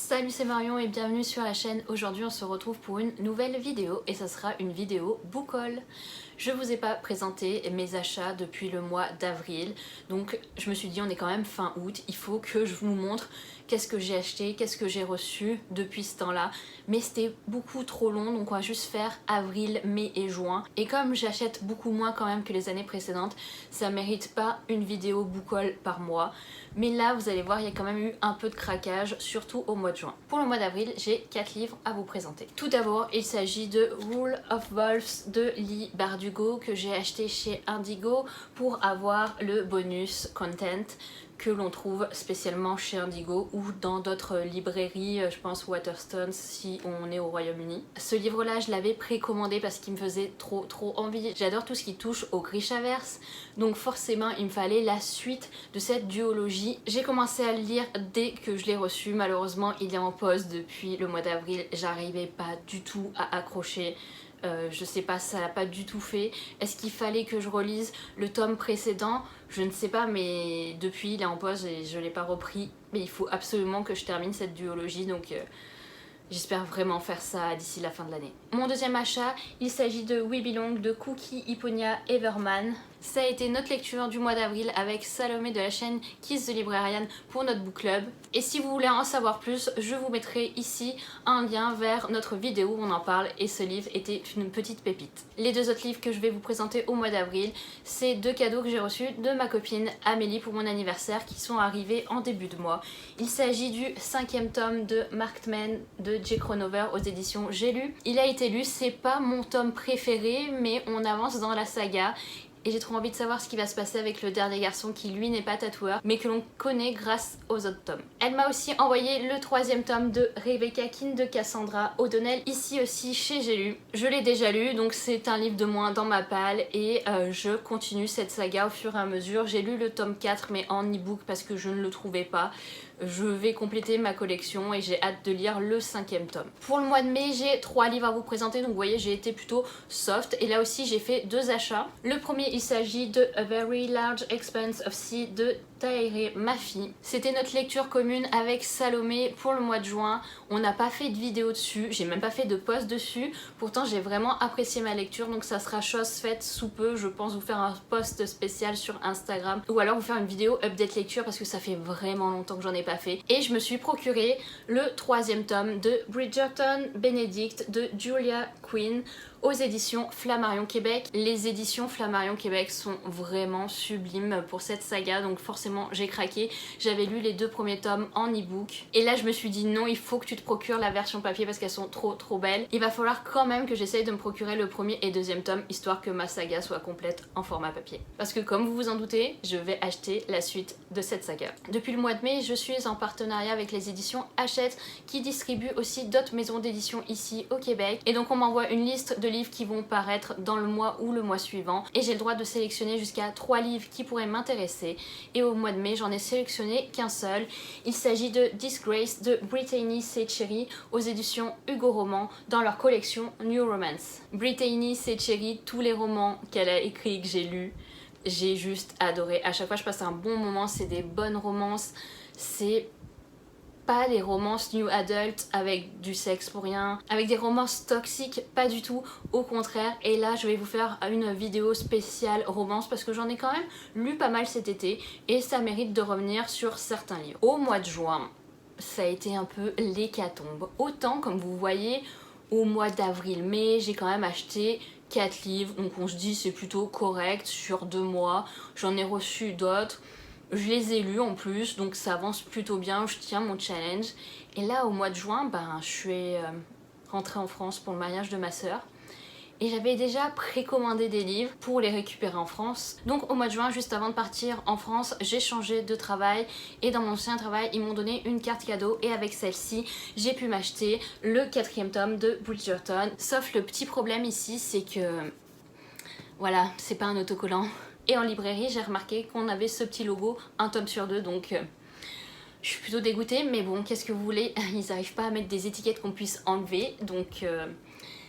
Salut, c'est Marion et bienvenue sur la chaîne. Aujourd'hui on se retrouve pour une nouvelle vidéo et ça sera une vidéo book haul. Je vous ai pas présenté mes achats depuis le mois d'avril, donc je me suis dit on est quand même fin août, il faut que je vous montre qu'est-ce que j'ai acheté, qu'est-ce que j'ai reçu depuis ce temps-là. Mais c'était beaucoup trop long, donc on va juste faire avril, mai et juin. Et comme j'achète beaucoup moins quand même que les années précédentes, ça mérite pas une vidéo book haul par mois. Mais là vous allez voir, il y a quand même eu un peu de craquage, surtout au mois de juin. Pour le mois d'avril, j'ai 4 livres à vous présenter. Tout d'abord, il s'agit de Rule of Wolves de Leigh Bardugo que j'ai acheté chez Indigo pour avoir le bonus content que l'on trouve spécialement chez Indigo ou dans d'autres librairies, je pense Waterstones si on est au Royaume-Uni. Ce livre-là, je l'avais précommandé parce qu'il me faisait trop envie. J'adore tout ce qui touche au Grishaverse, donc forcément il me fallait la suite de cette duologie. J'ai commencé à le lire dès que je l'ai reçu. Malheureusement, il est en pause depuis le mois d'avril. J'arrivais pas du tout à accrocher. Je sais pas, ça l'a pas du tout fait. Est-ce qu'il fallait que je relise le tome précédent? Je ne sais pas, mais depuis il est en pause et je l'ai pas repris. Mais il faut absolument que je termine cette duologie, donc j'espère vraiment faire ça d'ici la fin de l'année. Mon deuxième achat, il s'agit de We Belong de Cookie Hipponia Everman. Ça a été notre lecture du mois d'avril avec Salomé de la chaîne Kiss the Librarian pour notre book club. Et si vous voulez en savoir plus, je vous mettrai ici un lien vers notre vidéo où on en parle et ce livre était une petite pépite. Les deux autres livres que je vais vous présenter au mois d'avril, c'est deux cadeaux que j'ai reçus de ma copine Amélie pour mon anniversaire qui sont arrivés en début de mois. Il s'agit du 5e tome de Marked Men de J. Cronover aux éditions J'ai lu. Il a été lu, c'est pas mon tome préféré mais on avance dans la saga. Et j'ai trop envie de savoir ce qui va se passer avec le dernier garçon qui lui n'est pas tatoueur mais que l'on connaît grâce aux autres tomes. Elle m'a aussi envoyé le 3e tome de Rebecca Keane de Cassandra O'Donnell, ici aussi chez J'ai lu. Je l'ai déjà lu donc c'est un livre de moins dans ma palle et je continue cette saga au fur et à mesure. J'ai lu le tome 4 mais en e-book parce que je ne le trouvais pas. Je vais compléter ma collection et j'ai hâte de lire le 5e tome. Pour le mois de mai, j'ai 3 livres à vous présenter, donc vous voyez j'ai été plutôt soft et là aussi j'ai fait 2 achats. Le premier, il s'agit de A Very Large Expanse of Sea de Tahereh Mafi. C'était notre lecture commune avec Salomé pour le mois de juin. On n'a pas fait de vidéo dessus, j'ai même pas fait de post dessus. Pourtant j'ai vraiment apprécié ma lecture, donc ça sera chose faite sous peu. Je pense vous faire un post spécial sur Instagram ou alors vous faire une vidéo update lecture parce que ça fait vraiment longtemps que j'en ai pas fait. Et je me suis procuré le 3e tome de Bridgerton Benedict de Julia Quinn aux éditions Flammarion Québec. Les éditions Flammarion Québec sont vraiment sublimes pour cette saga, donc forcément j'ai craqué. J'avais lu les 2 premiers tomes en e-book et là je me suis dit non, il faut que tu te procures la version papier parce qu'elles sont trop belles. Il va falloir quand même que j'essaye de me procurer le 1er et 2e tome histoire que ma saga soit complète en format papier. Parce que comme vous vous en doutez, je vais acheter la suite de cette saga. Depuis le mois de mai, je suis en partenariat avec les éditions Hachette qui distribuent aussi d'autres maisons d'édition ici au Québec et donc on m'envoie une liste de livres qui vont paraître dans le mois ou le mois suivant et j'ai le droit de sélectionner jusqu'à 3 livres qui pourraient m'intéresser et au mois de mai j'en ai sélectionné qu'un seul. Il s'agit de Disgrace de Brittany Setcheri aux éditions Hugo Roman dans leur collection New Romance. Brittany Setcheri, tous les romans qu'elle a écrits que j'ai lus, j'ai juste adoré. À chaque fois je passe un bon moment, c'est des bonnes romances, c'est pas les romances new adult avec du sexe pour rien, avec des romances toxiques, pas du tout, au contraire. Et là je vais vous faire une vidéo spéciale romance parce que j'en ai quand même lu pas mal cet été et ça mérite de revenir sur certains livres. Au mois de juin, ça a été un peu l'hécatombe. Autant comme vous voyez au mois d'avril-mai, j'ai quand même acheté 4 livres, donc on se dit c'est plutôt correct sur 2 mois. J'en ai reçu d'autres. Je les ai lus en plus, donc ça avance plutôt bien, je tiens mon challenge. Et là, au mois de juin, je suis rentrée en France pour le mariage de ma sœur. Et j'avais déjà précommandé des livres pour les récupérer en France. Donc au mois de juin, juste avant de partir en France, j'ai changé de travail. Et dans mon ancien travail, ils m'ont donné une carte cadeau. Et avec celle-ci, j'ai pu m'acheter le 4e tome de Bridgerton. Sauf le petit problème ici, c'est que... voilà, c'est pas un autocollant. Et en librairie, j'ai remarqué qu'on avait ce petit logo, un tome sur 2, donc je suis plutôt dégoûtée. Mais bon, qu'est-ce que vous voulez, ils n'arrivent pas à mettre des étiquettes qu'on puisse enlever, donc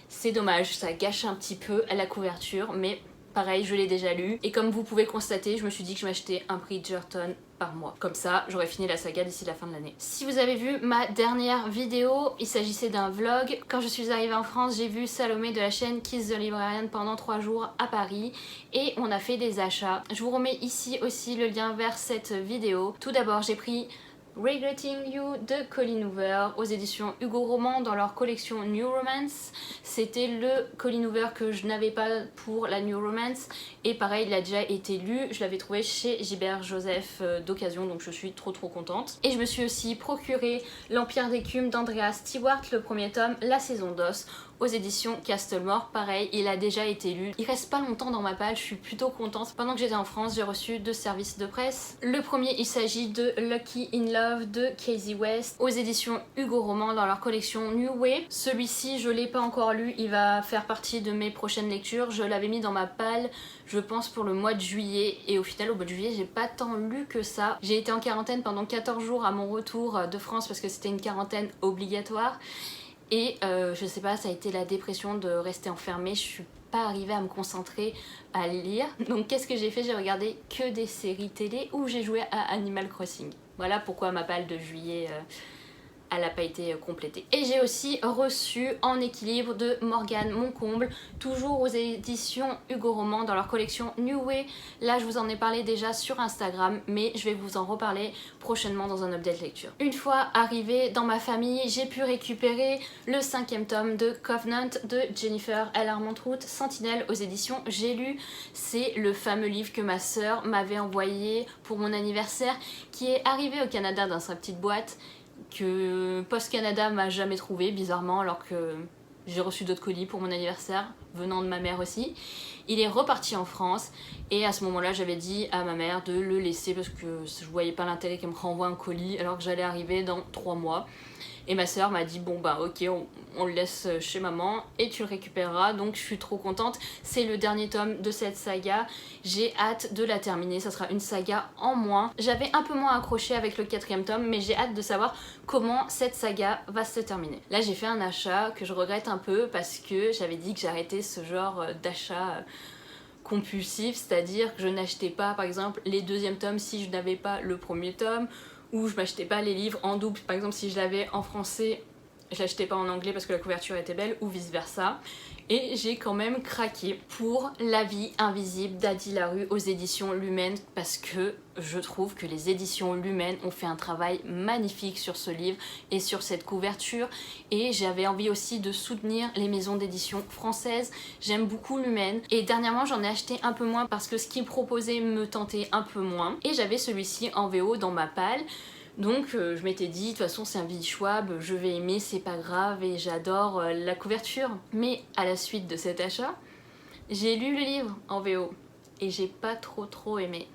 c'est dommage, ça gâche un petit peu la couverture, mais pareil, je l'ai déjà lu. Et comme vous pouvez le constater, je me suis dit que je m'achetais un Bridgerton par mois. Comme ça, j'aurais fini la saga d'ici la fin de l'année. Si vous avez vu ma dernière vidéo, il s'agissait d'un vlog. Quand je suis arrivée en France, j'ai vu Salomé de la chaîne Kiss the Librarian pendant 3 jours à Paris et on a fait des achats. Je vous remets ici aussi le lien vers cette vidéo. Tout d'abord, j'ai pris Regretting You de Colleen Hoover aux éditions Hugo Roman dans leur collection New Romance. C'était le Colleen Hoover que je n'avais pas pour la New Romance et pareil il a déjà été lu, je l'avais trouvé chez Gilbert Joseph d'occasion donc je suis trop contente. Et je me suis aussi procuré L'Empire d'écume d'Andrea Stewart, le premier tome, la saison d'os aux éditions Castlemore. Pareil, il a déjà été lu. Il reste pas longtemps dans ma palle, je suis plutôt contente. Pendant que j'étais en France, j'ai reçu 2 services de presse. Le premier, il s'agit de Lucky in Love de Casey West aux éditions Hugo Roman dans leur collection New Way. Celui-ci, je l'ai pas encore lu, il va faire partie de mes prochaines lectures. Je l'avais mis dans ma palle, je pense pour le mois de juillet et au final au mois de juillet j'ai pas tant lu que ça. J'ai été en quarantaine pendant 14 jours à mon retour de France parce que c'était une quarantaine obligatoire. Et je sais pas, ça a été la dépression de rester enfermée, je suis pas arrivée à me concentrer à lire. Donc qu'est-ce que j'ai fait? J'ai regardé que des séries télé ou j'ai joué à Animal Crossing. Voilà pourquoi ma palle de juillet elle n'a pas été complétée. Et j'ai aussi reçu En équilibre de Morgane Moncomble, toujours aux éditions Hugo Roman dans leur collection New Way. Là je vous en ai parlé déjà sur Instagram mais je vais vous en reparler prochainement dans un update lecture. Une fois arrivée dans ma famille, j'ai pu récupérer le 5e tome de Covenant de Jennifer L. Armentrout, Sentinelle aux éditions J'ai lu. C'est le fameux livre que ma sœur m'avait envoyé pour mon anniversaire qui est arrivé au Canada dans sa petite boîte que Post Canada m'a jamais trouvé bizarrement alors que j'ai reçu d'autres colis pour mon anniversaire venant de ma mère aussi. Il est reparti en France et à ce moment-là j'avais dit à ma mère de le laisser parce que je voyais pas l'intérêt qu'elle me renvoie un colis alors que j'allais arriver dans 3 mois. Et ma soeur m'a dit bon bah ok on le laisse chez maman et tu le récupéreras, donc je suis trop contente. C'est le dernier tome de cette saga, j'ai hâte de la terminer, ça sera une saga en moins. J'avais un peu moins accroché avec le 4e tome mais j'ai hâte de savoir comment cette saga va se terminer. Là j'ai fait un achat que je regrette un peu parce que j'avais dit que j'arrêtais ce genre d'achat compulsif, c'est-à-dire que je n'achetais pas par exemple les 2e tomes si je n'avais pas le 1er tome, ou je m'achetais pas les livres en double, par exemple si je l'avais en français je l'achetais pas en anglais parce que la couverture était belle ou vice versa. Et j'ai quand même craqué pour La vie invisible d'Adi Larue aux éditions Lumen parce que je trouve que les éditions Lumen ont fait un travail magnifique sur ce livre et sur cette couverture et j'avais envie aussi de soutenir les maisons d'édition françaises. J'aime beaucoup Lumen et dernièrement j'en ai acheté un peu moins parce que ce qu'ils proposaient me tentait un peu moins et j'avais celui-ci en VO dans ma palle. Donc je m'étais dit, de toute façon c'est un Willy Schwab, je vais aimer, c'est pas grave et j'adore la couverture. Mais à la suite de cet achat, j'ai lu le livre en VO et j'ai pas trop aimé.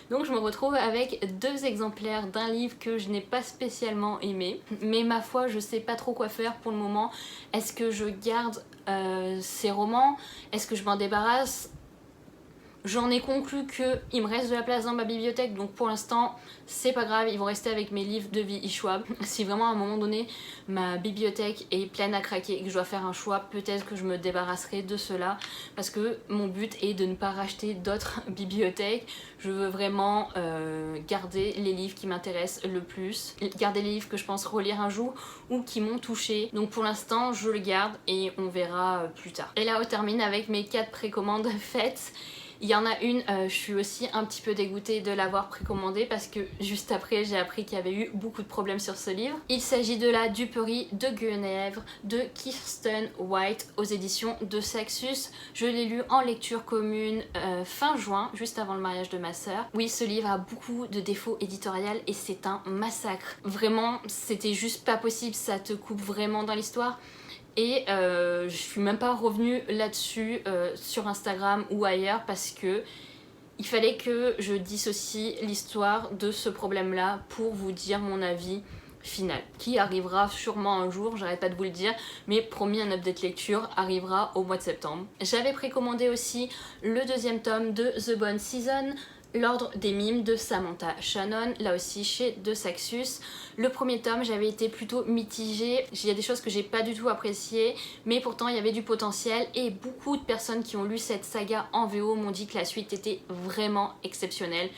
Donc je me retrouve avec 2 exemplaires d'un livre que je n'ai pas spécialement aimé. Mais ma foi, je sais pas trop quoi faire pour le moment. Est-ce que je garde ces romans? Est-ce que je m'en débarrasse? J'en ai conclu qu'il me reste de la place dans ma bibliothèque, donc pour l'instant c'est pas grave, ils vont rester avec mes livres de Willy Schwab. Si vraiment à un moment donné ma bibliothèque est pleine à craquer et que je dois faire un choix, peut-être que je me débarrasserai de cela parce que mon but est de ne pas racheter d'autres bibliothèques. Je veux vraiment garder les livres qui m'intéressent le plus, garder les livres que je pense relire un jour ou qui m'ont touché. Donc pour l'instant je le garde et on verra plus tard. Et là on termine avec mes 4 précommandes faites. Il y en a une, je suis aussi un petit peu dégoûtée de l'avoir précommandée parce que juste après j'ai appris qu'il y avait eu beaucoup de problèmes sur ce livre. Il s'agit de La duperie de Guenèvre de Kirsten White aux éditions de Saxus. Je l'ai lu en lecture commune fin juin, juste avant le mariage de ma sœur. Oui, ce livre a beaucoup de défauts éditoriaux et c'est un massacre. Vraiment, c'était juste pas possible, ça te coupe vraiment dans l'histoire. Et je suis même pas revenue là-dessus sur Instagram ou ailleurs parce que il fallait que je dissocie l'histoire de ce problème-là pour vous dire mon avis final, qui arrivera sûrement un jour, j'arrête pas de vous le dire, mais promis, un update lecture arrivera au mois de septembre. J'avais précommandé aussi le 2e tome de The Bone Season L'ordre des mimes de Samantha Shannon, là aussi chez De Saxus. Le premier tome, j'avais été plutôt mitigée. Il y a des choses que j'ai pas du tout appréciées, mais pourtant il y avait du potentiel et beaucoup de personnes qui ont lu cette saga en VO m'ont dit que la suite était vraiment exceptionnelle.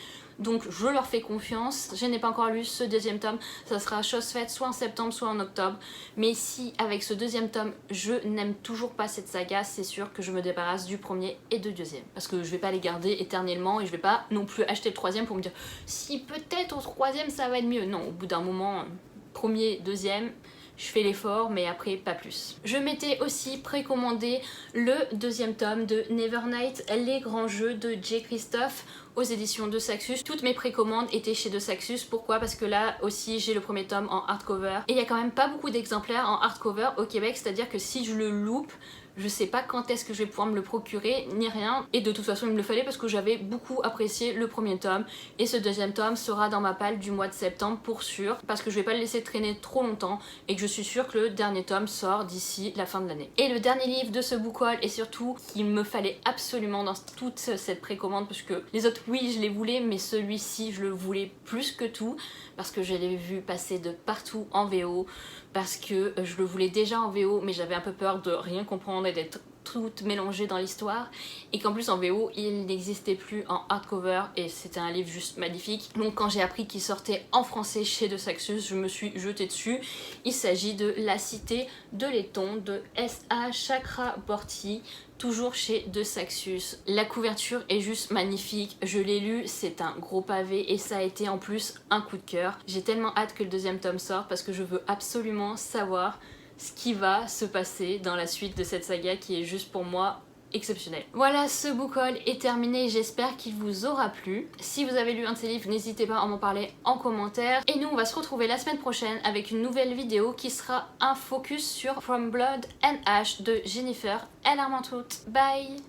Donc je leur fais confiance, je n'ai pas encore lu ce deuxième tome, ça sera chose faite soit en septembre soit en octobre, mais si avec ce deuxième tome je n'aime toujours pas cette saga, c'est sûr que je me débarrasse du premier et du deuxième, parce que je vais pas les garder éternellement et je vais pas non plus acheter le troisième pour me dire si peut-être au troisième ça va être mieux. Non, au bout d'un moment, premier, deuxième, je fais l'effort, mais après pas plus. Je m'étais aussi précommandé le deuxième tome de Nevernight, les grands jeux de J. Christophe aux éditions de Saxus. Toutes mes précommandes étaient chez de Saxus. Pourquoi? Parce que là aussi j'ai le premier tome en hardcover et il y a quand même pas beaucoup d'exemplaires en hardcover au Québec, c'est-à-dire que si je le loupe, je sais pas quand est-ce que je vais pouvoir me le procurer ni rien, et de toute façon il me le fallait parce que j'avais beaucoup apprécié le premier tome et ce deuxième tome sera dans ma palle du mois de septembre pour sûr, parce que je vais pas le laisser traîner trop longtemps et que je suis sûre que le dernier tome sort d'ici la fin de l'année. Et le dernier livre de ce book haul, et surtout qu'il me fallait absolument dans toute cette précommande, parce que les autres oui je les voulais, mais celui-ci je le voulais plus que tout parce que je l'ai vu passer de partout en VO, parce que je le voulais déjà en VO mais j'avais un peu peur de rien comprendre et d'être toute mélangée dans l'histoire, et qu'en plus en VO il n'existait plus en hardcover et c'était un livre juste magnifique. Donc quand j'ai appris qu'il sortait en français chez De Saxus, je me suis jetée dessus. Il s'agit de La Cité de Laiton de S.A. Chakraborty, toujours chez De Saxus. La couverture est juste magnifique, je l'ai lu, c'est un gros pavé et ça a été en plus un coup de cœur. J'ai tellement hâte que le deuxième tome sorte parce que je veux absolument savoir ce qui va se passer dans la suite de cette saga qui est juste pour moi exceptionnel. Voilà, ce book haul est terminé, j'espère qu'il vous aura plu. Si vous avez lu un de ces livres, n'hésitez pas à m'en parler en commentaire. Et nous, on va se retrouver la semaine prochaine avec une nouvelle vidéo qui sera un focus sur From Blood and Ash de Jennifer L. Armentrout. Bye!